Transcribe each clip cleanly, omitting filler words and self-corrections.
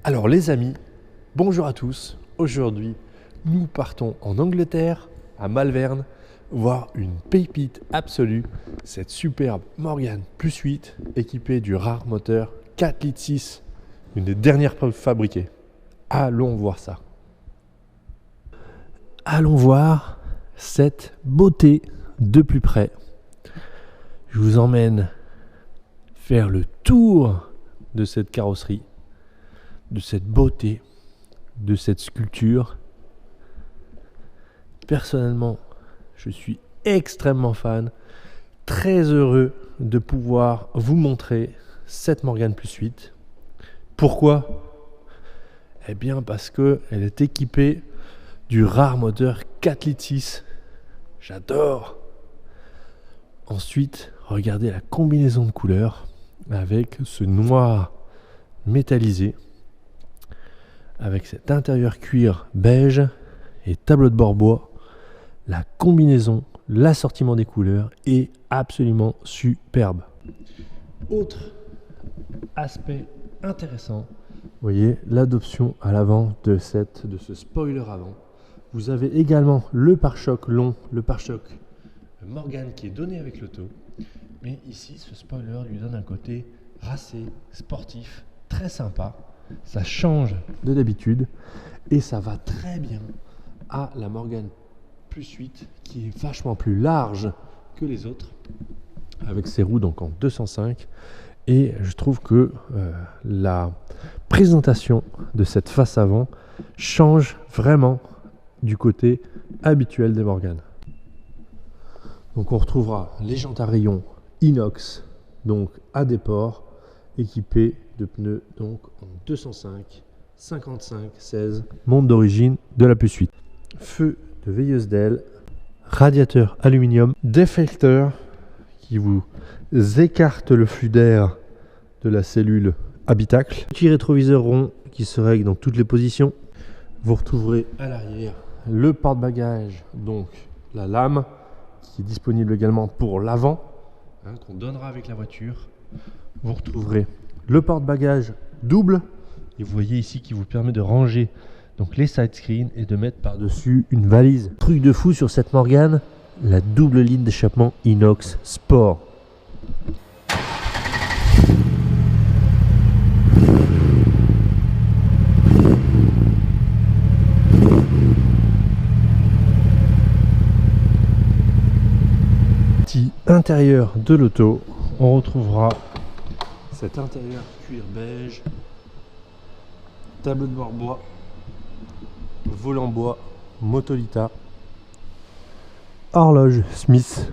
Alors les amis, bonjour à tous. Aujourd'hui, nous partons en Angleterre, à Malvern, voir une pépite absolue, cette superbe Morgan Plus 8 équipée du rare moteur 4,6 litres, une des dernières fabriquées. Allons voir ça. Allons voir cette beauté de plus près. Je vous emmène faire le tour de cette carrosserie, de cette beauté, de cette sculpture. Personnellement, je suis extrêmement fan, très heureux de pouvoir vous montrer cette Morgan Plus 8. Pourquoi ? Eh bien parce qu'elle est équipée du rare moteur 4,6 litres. J'adore. Ensuite, regardez la combinaison de couleurs avec ce noir métallisé, avec cet intérieur cuir beige et tableau de bord bois. La combinaison, l'assortiment des couleurs est absolument superbe. Autre aspect intéressant, vous voyez l'adoption à l'avant de ce spoiler avant. Vous avez également le pare-choc long, le pare-choc Morgan qui est donné avec l'auto. Mais ici, ce spoiler lui donne un côté racé, sportif, très sympa. Ça change de d'habitude et ça va très bien à la Morgan Plus 8 qui est vachement plus large que les autres avec ses roues donc en 205. Et je trouve que la présentation de cette face avant change vraiment du côté habituel des Morgan. Donc on retrouvera les jantes à rayons inox, donc à déport, équipées de pneus donc en 205, 55, 16, montre d'origine de la Plus 8. Feu de veilleuse d'aile, radiateur aluminium, déflecteur qui vous écarte le flux d'air de la cellule habitacle. Petit rétroviseur rond qui se règle dans toutes les positions. Vous retrouverez à l'arrière le porte-bagages, donc la lame qui est disponible également pour l'avant, qu'on donnera avec la voiture. Vous retrouverez le porte-bagages double et vous voyez ici qui vous permet de ranger donc les side screens et de mettre par-dessus une valise. Truc de fou sur cette Morgan, la double ligne d'échappement inox sport. Intérieur de l'auto, on retrouvera cet intérieur cuir beige, tableau de bord bois, volant bois, Motolita, horloge Smith.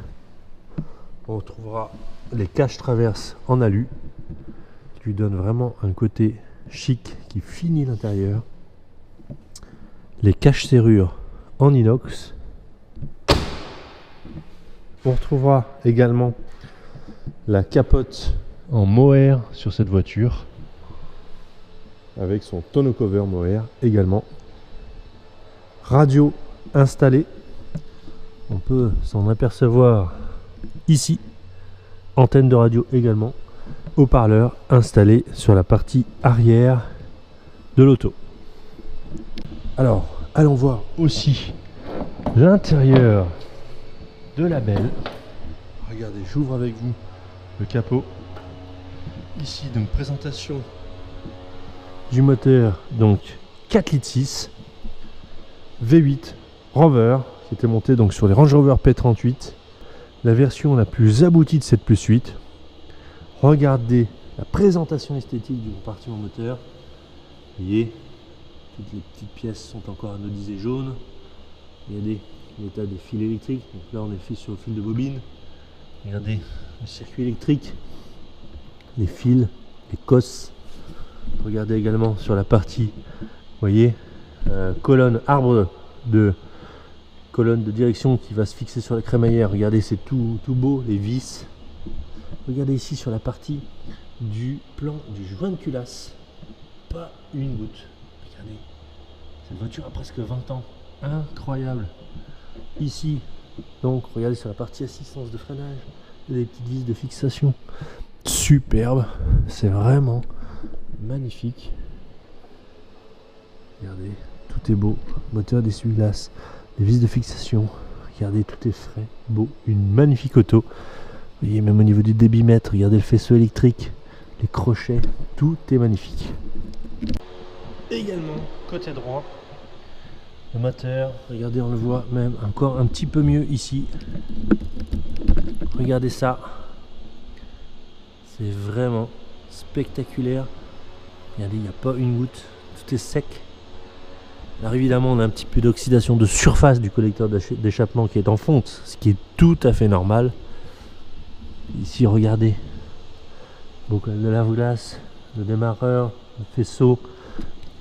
On retrouvera les caches traverses en alu qui lui donnent vraiment un côté chic qui finit l'intérieur, les caches serrures en inox. On retrouvera également la capote en mohair sur cette voiture avec son tonneau cover mohair également. Radio installée, on peut s'en apercevoir ici. Antenne de radio également. Haut-parleur installé sur la partie arrière de l'auto. Alors, allons voir aussi l'intérieur de la belle. Regardez, j'ouvre avec vous le capot. Ici, donc présentation du moteur, donc 4,6 litres V8 Rover qui était monté donc sur les Range Rover P38, la version la plus aboutie de cette Plus 8. Regardez la présentation esthétique du compartiment moteur. Vous voyez, toutes les petites pièces sont encore anodisées jaune. Regardez l'état des fils électriques. Donc là on est sur le fil de bobine. Regardez le circuit électrique, les fils, les cosses. Regardez également sur la partie, vous voyez, colonne de direction qui va se fixer sur la crémaillère. Regardez, c'est tout beau, les vis. Regardez ici sur la partie du plan du joint de culasse, pas une goutte. Regardez, cette voiture a presque 20 ans, incroyable. Ici, donc regardez sur la partie assistance de freinage, les petites vis de fixation, superbe, c'est vraiment magnifique. Regardez, tout est beau. Moteur d'essuie-glace, les vis de fixation. Regardez, tout est frais, beau. Une magnifique auto. Vous voyez, même au niveau du débitmètre, regardez le faisceau électrique, les crochets, tout est magnifique. Également, côté droit, le moteur, regardez, on le voit même encore un petit peu mieux ici. Regardez ça. C'est vraiment spectaculaire. Regardez, il n'y a pas une goutte, tout est sec. Alors évidemment, on a un petit peu d'oxydation de surface du collecteur d'échappement qui est en fonte, ce qui est tout à fait normal. Ici, regardez, bocal de lave-glace, le démarreur, le faisceau.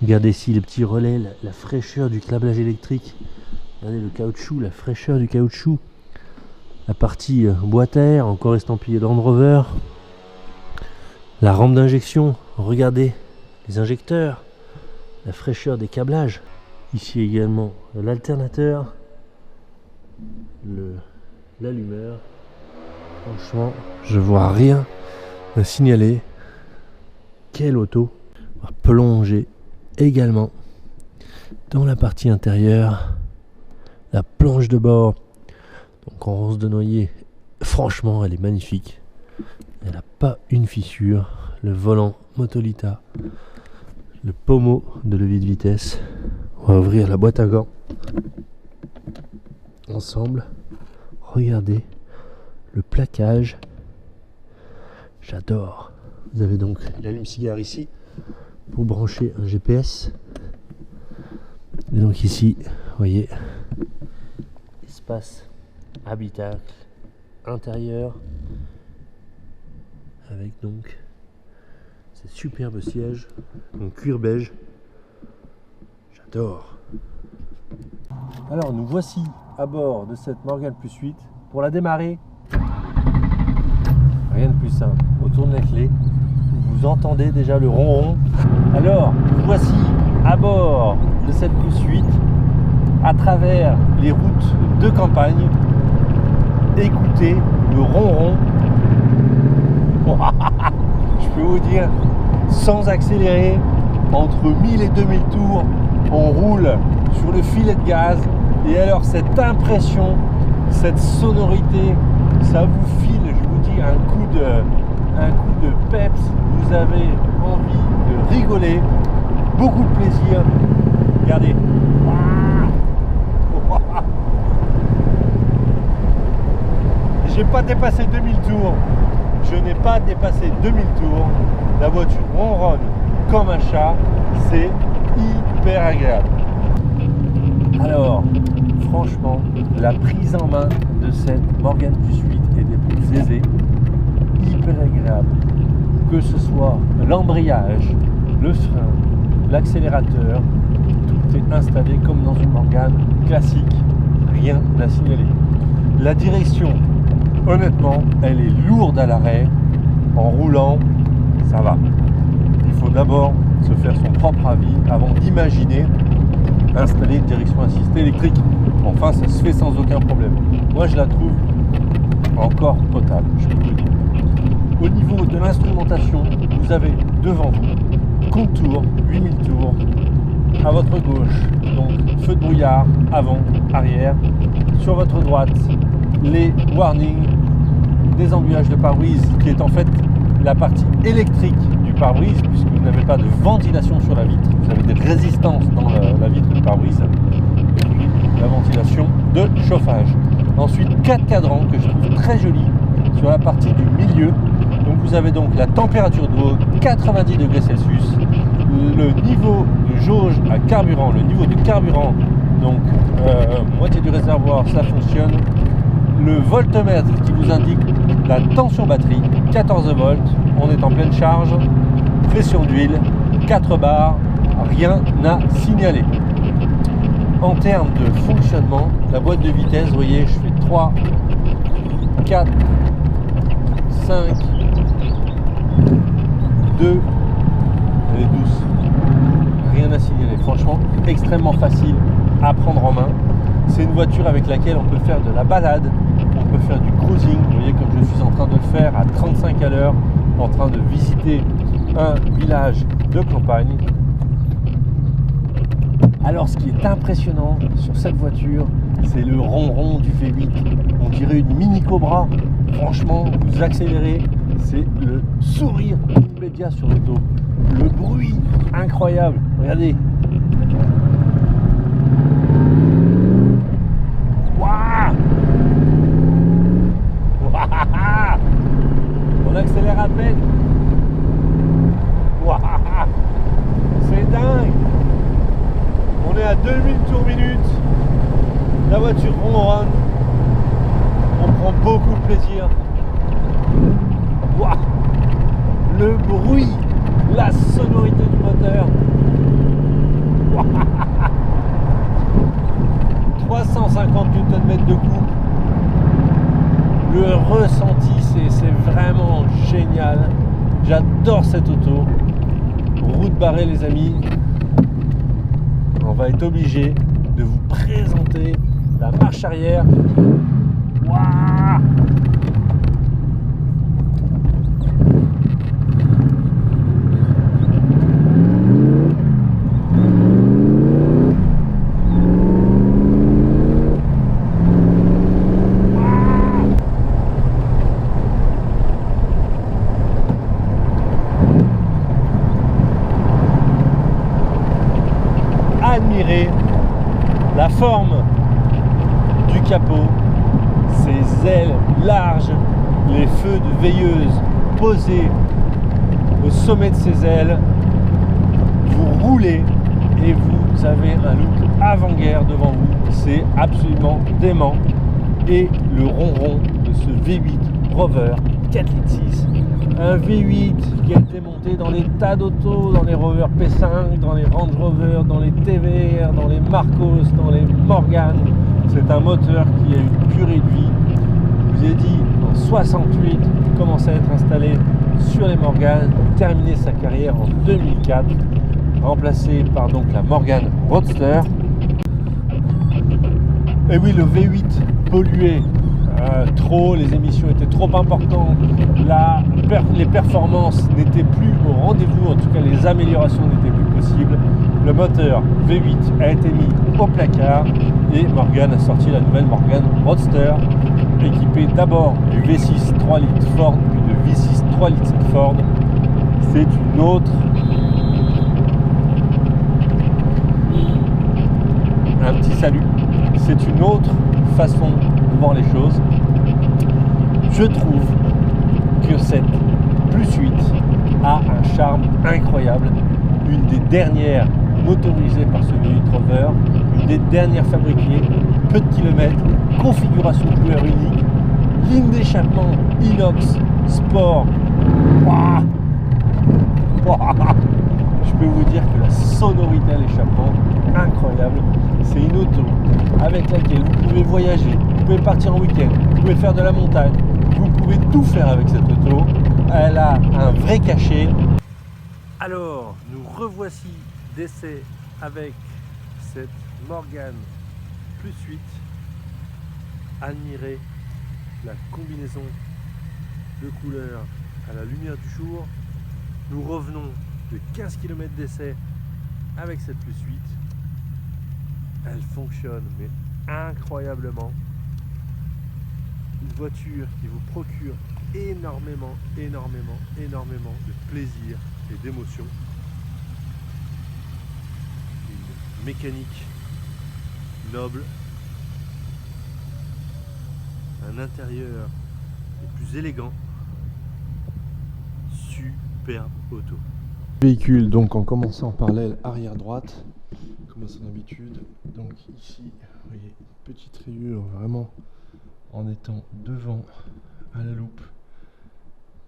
Regardez ici les petits relais, la fraîcheur du câblage électrique. Regardez le caoutchouc, la fraîcheur du caoutchouc. La partie boîte à air, encore estampillée Land Rover. La rampe d'injection, regardez les injecteurs, la fraîcheur des câblages. Ici également l'alternateur, l'allumeur. Franchement, je vois rien à signaler. Quelle auto! On va plonger également dans la partie intérieure. La planche de bord, donc en rose de noyer. Franchement, elle est magnifique. Elle n'a pas une fissure. Le volant Motolita, le pommeau de levier de vitesse. On va ouvrir la boîte à gants ensemble. Regardez le plaquage. J'adore. Vous avez donc l'allume-cigare ici pour brancher un GPS. Et donc ici, vous voyez, espace habitacle intérieur avec donc ces superbes sièges en cuir beige. J'adore. Alors nous voici à bord de cette Morgan Plus 8. Pour la démarrer, rien de plus simple. On tourne la clé. Vous entendez déjà le ronron. Alors nous voici à bord de cette Plus 8 à travers les routes de campagne. Écoutez le ronron. Je peux vous dire, sans accélérer, entre 1000 et 2000 tours, on roule sur le filet de gaz. Et alors cette impression, cette sonorité, ça vous file, je vous dis, un coup de peps. Vous avez envie de rigoler, beaucoup de plaisir. Regardez. J'ai pas dépassé 2000 tours. Je n'ai pas dépassé 2000 tours. La voiture ronronne comme un chat. C'est hyper agréable. Alors, franchement, la prise en main de cette Morgan Plus 8 est des plus aisées. Hyper agréable. Que ce soit l'embrayage, le frein, l'accélérateur, tout est installé comme dans une Morgan classique. Rien à signaler. La direction, honnêtement, elle est lourde à l'arrêt. En roulant, ça va. Il faut d'abord se faire son propre avis avant d'imaginer installer une direction assistée électrique. Enfin, ça se fait sans aucun problème. Moi, je la trouve encore potable, je peux vous le dire. Au niveau de l'instrumentation, vous avez devant vous contour, 8000 tours. À votre gauche, donc feu de brouillard, avant, arrière. Sur votre droite, les warnings, des embuages de pare-brise, qui est en fait la partie électrique du pare-brise, puisque vous n'avez pas de ventilation sur la vitre, vous avez des résistances dans la vitre du pare-brise, et puis la ventilation de chauffage. Ensuite, 4 cadrans que je trouve très jolis sur la partie du milieu. Donc vous avez donc la température d'eau 90 degrés Celsius, le niveau de jauge à carburant, le niveau de carburant, donc moitié du réservoir, ça fonctionne. Le voltmètre qui vous indique la tension batterie, 14 volts, on est en pleine charge, pression d'huile, 4 bars, rien à signaler. En termes de fonctionnement, la boîte de vitesse, vous voyez, je fais 3, 4, 5, 2, elle est douce, rien à signaler. Franchement, extrêmement facile à prendre en main. C'est une voiture avec laquelle on peut faire de la balade, on peut faire du cruising, vous voyez, comme je suis en train de le faire à 35 à l'heure, en train de visiter un village de campagne. Alors ce qui est impressionnant sur cette voiture, c'est le ronron du V8. On dirait une Mini Cobra. Franchement, vous accélérez, c'est le sourire immédiat sur le dos. Le bruit incroyable. Regardez. Waouh! On accélère à peine. Waouh! C'est dingue. On est à 2000 tours minute. La voiture ronronne. On prend beaucoup de plaisir. Waouh! Le bruit, la sonorité du moteur. Waouh! 350 Nm de coupe. Le ressenti, c'est vraiment génial. J'adore cette auto. Route barrée les amis. On va être obligé de vous présenter la marche arrière. Waouh! Admirez la forme du capot, ses ailes larges, les feux de veilleuse posés au sommet de ses ailes. Vous roulez et vous avez un look avant-guerre devant vous, c'est absolument dément. Et le ronron de ce V8 Rover 4,6 litres, un V8 qui a été monté dans des tas d'autos, dans les Rover P5, dans les Range Rover, dans les TVR, dans les Marcos, dans les Morgan. C'est un moteur qui a une durée de vie, je vous ai dit, en 68, commence à être installé sur les Morgan, terminé sa carrière en 2004, remplacé par donc la Morgan Roadster. Et oui, le V8 polluait trop, les émissions étaient trop importantes, les performances n'étaient plus au rendez-vous, en tout cas les améliorations n'étaient plus possibles. Le moteur V8 a été mis au placard et Morgan a sorti la nouvelle Morgan Roadster, équipée d'abord du V6 3 litres Ford, puis de V6 3 litres Ford. C'est une autre, un petit salut, c'est une autre façon de voir les choses. Je trouve que cette Plus 8 a un charme incroyable, une des dernières motorisées par ce V8 Rover, une des dernières fabriquées, peu de kilomètres, configuration couleur unique, ligne d'échappement inox, sport. Waouh! Waouh! Je peux vous dire que la sonorité à l'échappement, incroyable. C'est une auto avec laquelle vous pouvez voyager, vous pouvez partir en week-end, vous pouvez faire de la montagne, vous pouvez tout faire avec cette auto. Elle a un vrai cachet. Alors, nous revoici d'essai avec cette Morgan Plus 8. Admirez la combinaison de couleurs à la lumière du jour. Nous revenons de 15 km d'essai avec cette Plus 8. Elle fonctionne mais incroyablement. Une voiture qui vous procure énormément de plaisir et d'émotion. Une mécanique noble, un intérieur le plus élégant, superbe auto. Véhicule donc en commençant par l'aile arrière droite, comme à son habitude. Donc ici, vous voyez, petite rayure vraiment en étant devant à la loupe.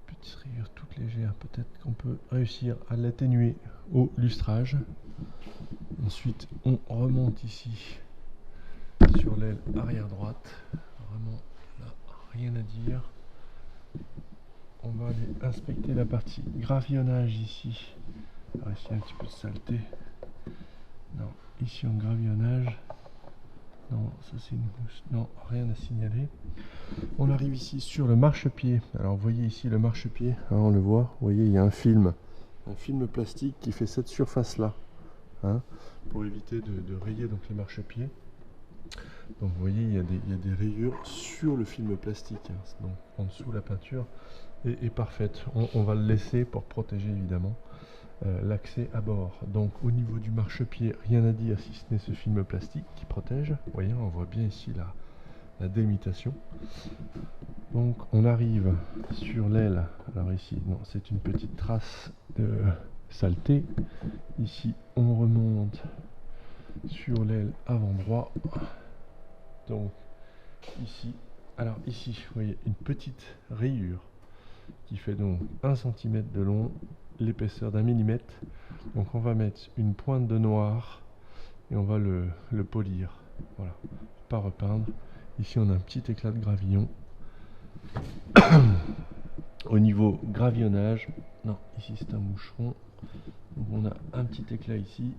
Petite rayure toute légère, peut-être qu'on peut réussir à l'atténuer au lustrage. Ensuite, on remonte ici sur l'aile arrière droite. Vraiment, là, rien à dire. On va aller inspecter la partie gravillonnage ici. Alors ici, un petit peu de saleté. Non, ici en gravillonnage. Non, ça c'est une mousse. Non, rien à signaler. On arrive ici sur le marchepied. Alors vous voyez ici le marchepied, hein, on le voit. Vous voyez, il y a un film plastique qui fait cette surface là. hein, pour éviter de rayer donc les marchepieds. Donc vous voyez, il y a des rayures sur le film plastique, hein. Donc en dessous la peinture est parfaite. On va le laisser pour protéger évidemment l'accès à bord. Donc au niveau du marchepied, rien à dire si ce n'est ce film plastique qui protège. Vous voyez, on voit bien ici la délimitation. Donc on arrive sur l'aile. Alors ici, non, c'est une petite trace de saleté. Ici, on remonte sur l'aile avant droit. Donc ici, alors ici, vous voyez une petite rayure qui fait donc 1 cm de long, l'épaisseur d'1 mm. Donc on va mettre une pointe de noir et on va le polir. Voilà, pas repeindre. Ici on a un petit éclat de gravillon. Au niveau gravillonnage, non, ici c'est un moucheron. Donc on a un petit éclat ici.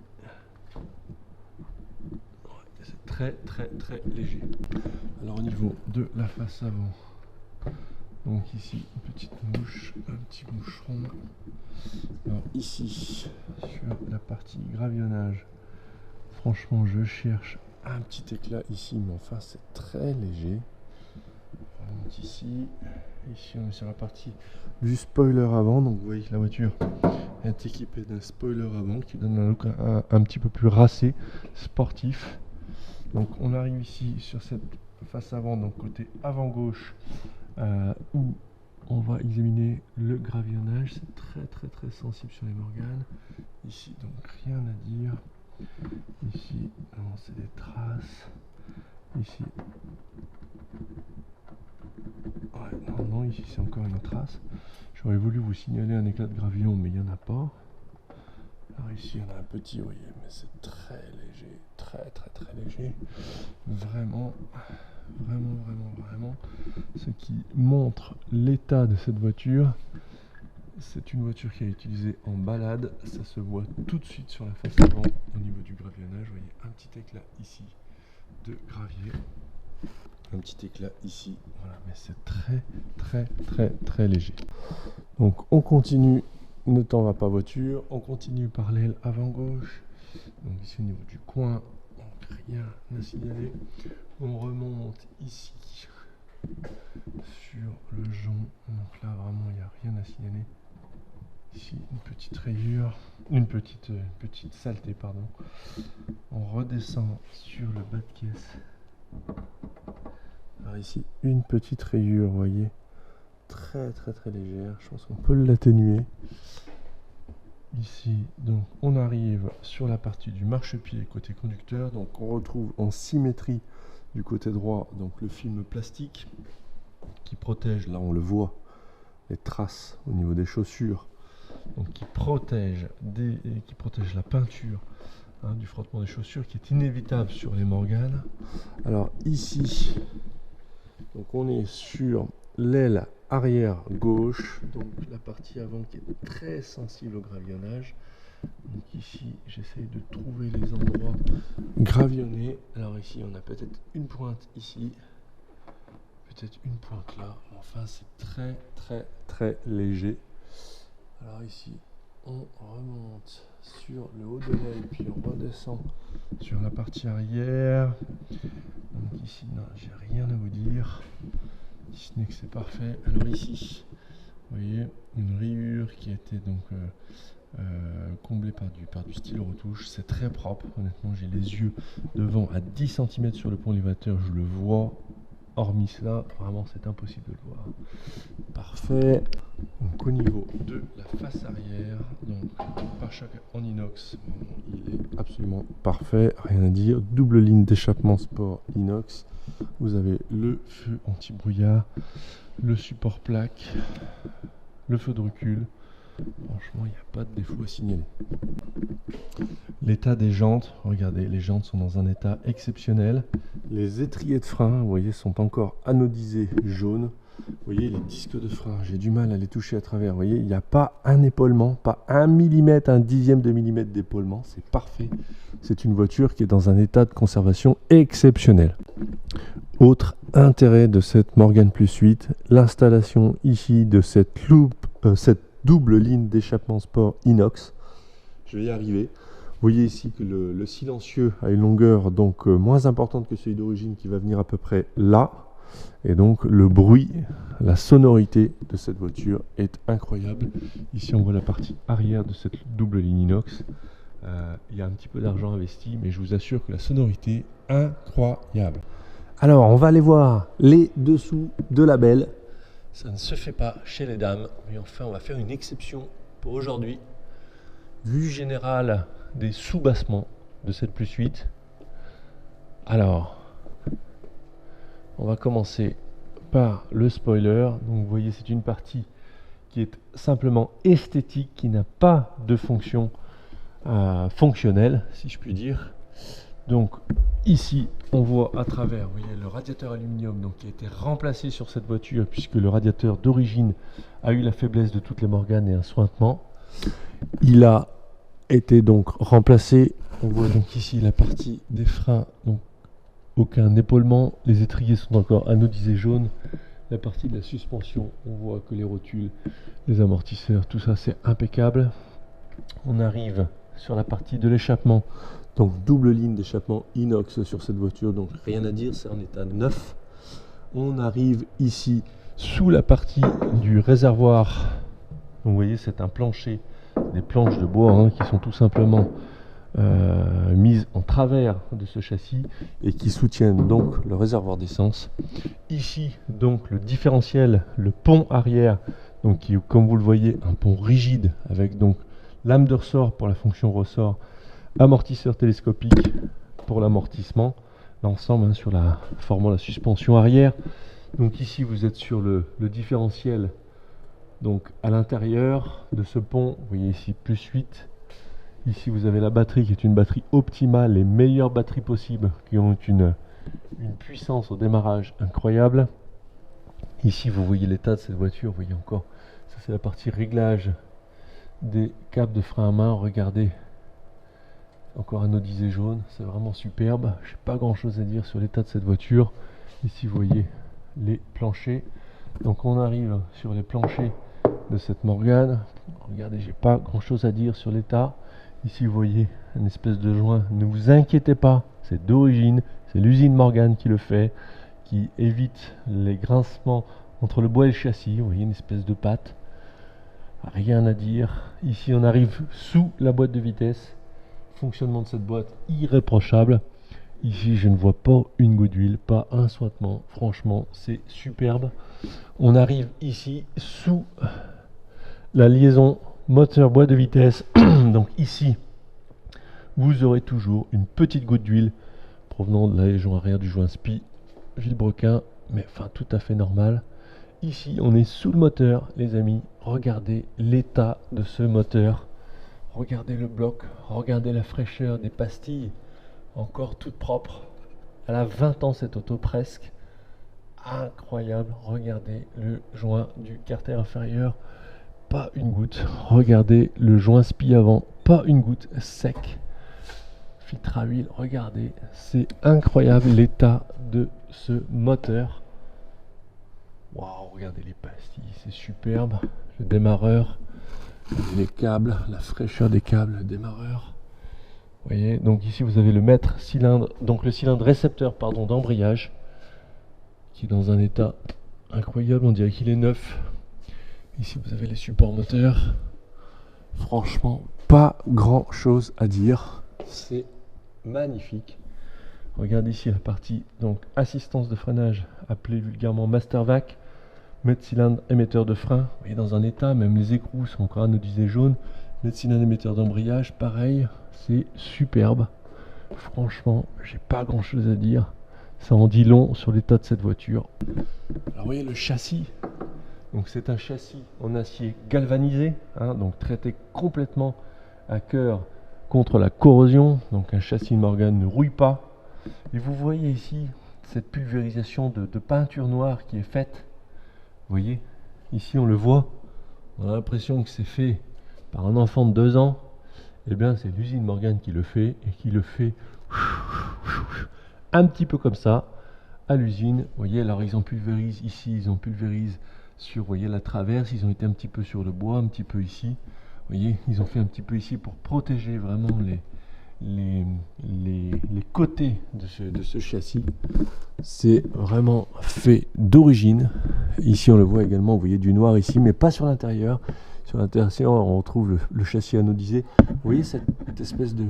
C'est très léger. Alors au niveau de la face avant, donc ici une petite mouche, un petit moucheron. Alors ici sur la partie gravillonnage, franchement je cherche un petit éclat ici, mais enfin c'est très léger. On remonte ici. Ici on est sur la partie du spoiler avant, donc vous voyez que la voiture est équipée d'un spoiler avant qui donne un look un petit peu plus racé, sportif. Donc on arrive ici sur cette face avant, donc côté avant gauche, où on va examiner le gravillonnage. C'est très sensible sur les Morgan. Ici donc rien à dire. Ici c'est des traces. Ici ouais, non, ici c'est encore une trace. J'aurais voulu vous signaler un éclat de gravillon, mais il n'y en a pas. Alors ici on a un petit, vous voyez, mais c'est très léger, très léger. Vraiment, ce qui montre l'état de cette voiture. C'est une voiture qui est utilisée en balade, ça se voit tout de suite sur la face avant au niveau du gravillonnage. Vous voyez un petit éclat ici de gravier, un petit éclat ici, voilà, mais c'est très léger. Donc on continue, ne t'en va pas voiture, on continue par l'aile avant gauche. Donc ici au niveau du coin, donc rien à signaler. On remonte ici sur le jonc, donc là vraiment il n'y a rien à signaler. Ici une petite rayure, une petite saleté pardon. On redescend sur le bas de caisse. Alors ici une petite rayure, vous voyez, très légère. Je pense qu'on peut l'atténuer. Ici donc on arrive sur la partie du marchepied côté conducteur. Donc on retrouve en symétrie du côté droit donc le film plastique qui protège, là on le voit, les traces au niveau des chaussures, donc qui protège la peinture, hein, du frottement des chaussures qui est inévitable sur les Morgan. Alors ici donc on est sur l'aile arrière gauche, donc la partie avant qui est très sensible au gravillonnage. Donc ici j'essaye de trouver les endroits gravillonnés. Alors ici on a peut-être une pointe ici, peut-être une pointe là, enfin c'est très léger. Alors ici on remonte sur le haut de l'aile, puis on redescend sur la partie arrière. Donc ici non, j'ai rien à vous dire, si ce n'est que c'est parfait. Alors ici vous voyez une rayure qui a été donc comblée par du stylo retouche. C'est très propre, honnêtement j'ai les yeux devant à 10 cm sur le pont élévateur, je le vois. Hormis cela, vraiment c'est impossible de le voir. Parfait. Donc au niveau de la face arrière, donc pare-choc en inox, il est absolument parfait, rien à dire. Double ligne d'échappement sport inox. Vous avez le feu anti-brouillard, le support plaque, le feu de recul. Franchement, il n'y a pas de défaut à signaler. L'état des jantes, regardez, les jantes sont dans un état exceptionnel. Les étriers de frein, vous voyez, sont encore anodisés jaunes. Vous voyez, les disques de frein, j'ai du mal à les toucher à travers. Vous voyez, il n'y a pas un épaulement, pas 1 mm, un dixième de millimètre d'épaulement. C'est parfait. C'est une voiture qui est dans un état de conservation exceptionnel. Autre intérêt de cette Morgan Plus 8, l'installation ici de cette double ligne d'échappement sport inox. Je vais y arriver. voyez ici que le silencieux a une longueur donc moins importante que celui d'origine qui va venir à peu près là. Et donc le bruit, la sonorité de cette voiture est incroyable. Ici on voit la partie arrière de cette double ligne inox. Il y a un petit peu d'argent investi, mais je vous assure que la sonorité est incroyable. Alors on va aller voir les dessous de la belle. Ça ne se fait pas chez les dames, mais enfin on va faire une exception pour aujourd'hui. Vue générale des sous-bassements de cette Plus 8. Alors, on va commencer par le spoiler. Donc vous voyez, c'est une partie qui est simplement esthétique, qui n'a pas de fonction fonctionnelle, si je puis dire. Donc ici, on voit à travers, vous voyez, le radiateur aluminium donc, qui a été remplacé sur cette voiture, puisque le radiateur d'origine a eu la faiblesse de toutes les Morganes et un sointement. Il a été donc remplacé. On voit donc ici la partie des freins, donc aucun épaulement, les étriers sont encore anodisés jaunes. La partie de la suspension, on voit que les rotules, les amortisseurs, tout ça c'est impeccable. On arrive sur la partie de l'échappement, donc double ligne d'échappement inox sur cette voiture, donc rien à dire, c'est en état neuf. On arrive ici sous la partie du réservoir. Donc vous voyez, c'est un plancher, des planches de bois hein, qui sont tout simplement mises en travers de ce châssis et qui soutiennent donc le réservoir d'essence. Ici donc le différentiel, le pont arrière, donc qui est, comme vous le voyez, un pont rigide avec donc lame de ressort pour la fonction ressort, amortisseur télescopique pour l'amortissement, l'ensemble hein, sur la formant la suspension arrière. Donc ici vous êtes sur le différentiel. Donc à l'intérieur de ce pont, vous voyez ici Plus 8. Ici vous avez la batterie qui est une batterie optimale, les meilleures batteries possibles, qui ont une puissance au démarrage incroyable. Ici vous voyez l'état de cette voiture, vous voyez encore, ça c'est la partie réglage des câbles de frein à main. Regardez, encore anodisé jaune, c'est vraiment superbe. Je n'ai pas grand chose à dire sur l'état de cette voiture. Ici vous voyez les planchers. Donc on arrive sur les planchers de cette Morgane. Regardez, j'ai pas grand chose à dire sur l'état. Ici vous voyez une espèce de joint, ne vous inquiétez pas, c'est d'origine, c'est l'usine Morgane qui le fait, qui évite les grincements entre le bois et le châssis. Vous voyez une espèce de patte, rien à dire. Ici on arrive sous la boîte de vitesse, fonctionnement de cette boîte irréprochable. Ici je ne vois pas une goutte d'huile, pas un sointement, franchement c'est superbe. On arrive ici sous la liaison moteur boîte de vitesse. Donc ici vous aurez toujours une petite goutte d'huile provenant de la légion arrière du joint SPI vilebrequin, mais enfin tout à fait normal. Ici on est sous le moteur les amis, regardez l'état de ce moteur, regardez le bloc, regardez la fraîcheur des pastilles, encore toute propre. Elle a 20 ans cette auto presque, incroyable. Regardez le joint du carter inférieur, pas une goutte. Regardez le joint SPI avant, pas une goutte, sec. Filtre à huile, regardez, c'est incroyable l'état de ce moteur. Waouh, regardez les pastilles, c'est superbe. Le démarreur, les câbles, la fraîcheur des câbles, le démarreur. Vous voyez, donc ici vous avez le mètre cylindre, donc le cylindre récepteur pardon d'embrayage, qui est dans un état incroyable, on dirait qu'il est neuf. Ici vous avez les supports moteurs. Franchement, pas grand chose à dire. C'est magnifique. Regardez ici la partie donc assistance de freinage, appelée vulgairement Master Vac, mètre cylindre émetteur de frein. Vous voyez dans un état, même les écrous sont encore anodisés jaunes. Mètre cylindre émetteur d'embrayage, pareil, c'est superbe. Franchement, j'ai pas grand chose à dire. Ça en dit long sur l'état de cette voiture. Alors vous voyez le châssis. Donc c'est un châssis en acier galvanisé, hein, donc traité complètement à cœur contre la corrosion. Donc un châssis Morgane ne rouille pas. Et vous voyez ici cette pulvérisation de peinture noire qui est faite. Vous voyez, ici on le voit, on a l'impression que c'est fait par un enfant de 2 ans. Eh bien c'est l'usine Morgane qui le fait, et qui le fait un petit peu comme ça à l'usine. Vous voyez, alors ils en pulvérisent ici, ils en pulvérisent sur, vous voyez, la traverse, ils ont été un petit peu sur le bois, un petit peu ici. Vous voyez, ils ont fait un petit peu ici pour protéger vraiment les côtés de ce châssis. C'est vraiment fait d'origine. Ici on le voit également, vous voyez du noir ici, mais pas sur l'intérieur. Sur l'intérieur on retrouve le châssis anodisé. Vous voyez cette espèce de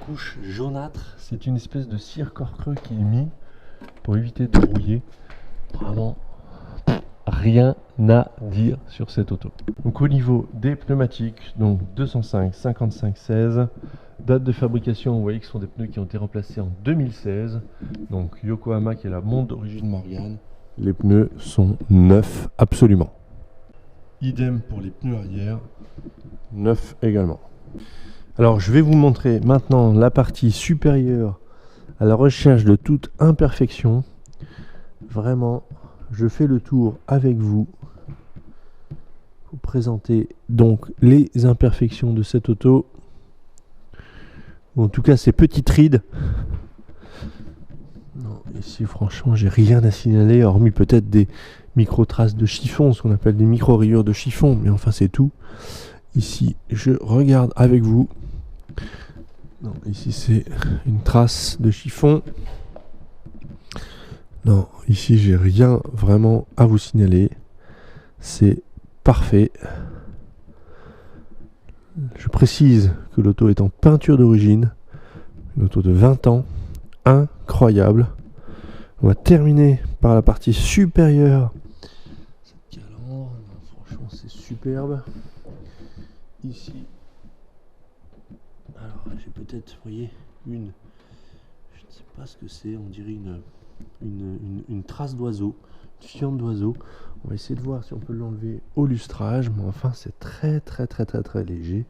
couche jaunâtre, c'est une espèce de cire corps creux qui est mis pour éviter de brouiller. Vraiment rien à dire sur cette auto. Donc au niveau des pneumatiques, donc 205 55 16, date de fabrication, vous voyez que ce sont des pneus qui ont été remplacés en 2016. Donc Yokohama qui est la montre d'origine Morgan. Les pneus sont neufs absolument. Idem pour les pneus arrière, neufs également. Alors je vais vous montrer maintenant la partie supérieure à la recherche de toute imperfection. Vraiment, je fais le tour avec vous. Vous présenter donc les imperfections de cette auto. Ou en tout cas ces petites rides. Non, ici franchement j'ai rien à signaler, hormis peut-être des micro-traces de chiffon, ce qu'on appelle des micro-rayures de chiffon, mais enfin c'est tout. Ici je regarde avec vous. Non, ici c'est une trace de chiffon. Non, ici j'ai rien vraiment à vous signaler. C'est parfait. Je précise que l'auto est en peinture d'origine. Une auto de 20 ans. Incroyable. On va terminer par la partie supérieure. Cette calandre, franchement c'est superbe. Ici. Alors j'ai peut-être, vous voyez, je ne sais pas ce que c'est, on dirait une trace d'oiseau, une fiente d'oiseau. On va essayer de voir si on peut l'enlever au lustrage, mais enfin c'est très léger.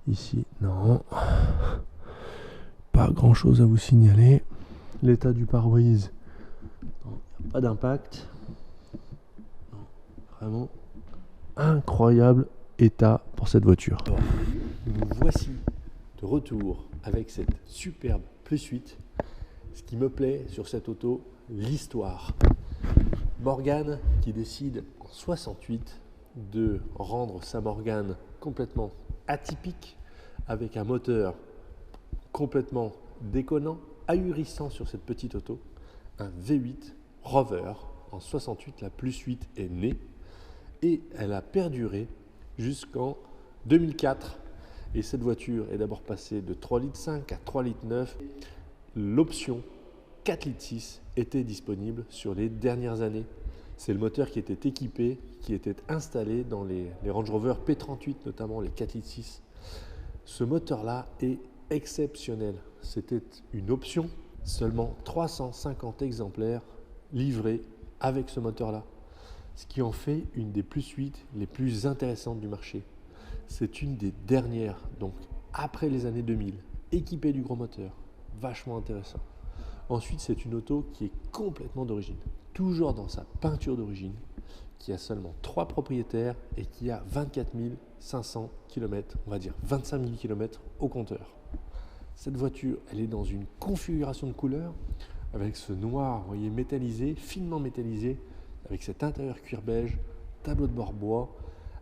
Ici, non, pas grand chose à vous signaler. L'état du pare-brise, pas d'impact. Vraiment incroyable état pour cette voiture. Nous voici de retour avec cette superbe Plus 8. Ce qui me plaît sur cette auto, l'histoire. Morgan qui décide en 68 de rendre sa Morgan complètement atypique, avec un moteur complètement déconnant, ahurissant sur cette petite auto, un V8 Rover. En 68, la Plus 8 est née et elle a perduré jusqu'en 2004. Et cette voiture est d'abord passée de 3,5 litres à 3,9 litres. L'option 4,6 litres était disponible sur les dernières années. C'est le moteur qui était équipé, qui était installé dans les Range Rover P38, notamment les 4,6 litres. Ce moteur-là est exceptionnel. C'était une option, seulement 350 exemplaires livrés avec ce moteur-là, ce qui en fait une des Plus 8 les plus intéressantes du marché. C'est une des dernières, donc après les années 2000, équipée du gros moteur, vachement intéressant. Ensuite, c'est une auto qui est complètement d'origine, toujours dans sa peinture d'origine, qui a seulement 3 propriétaires et qui a 24 500 km, on va dire 25 000 km au compteur. Cette voiture, elle est dans une configuration de couleur avec ce noir, vous voyez, métallisé, finement métallisé, avec cet intérieur cuir beige, tableau de bord bois,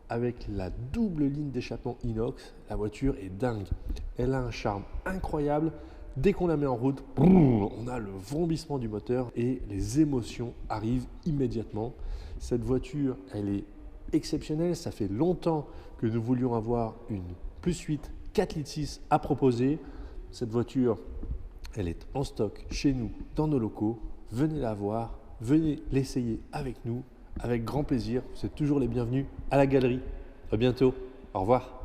avec la double ligne d'échappement inox. La voiture est dingue. Elle a un charme incroyable. Dès qu'on la met en route, on a le vrombissement du moteur et les émotions arrivent immédiatement. Cette voiture, elle est exceptionnelle. Ça fait longtemps que nous voulions avoir une Plus 8 4,6 litres à proposer. Cette voiture, elle est en stock chez nous, dans nos locaux. Venez la voir, venez l'essayer avec nous, avec grand plaisir. Vous êtes toujours les bienvenus à la galerie. À bientôt. Au revoir.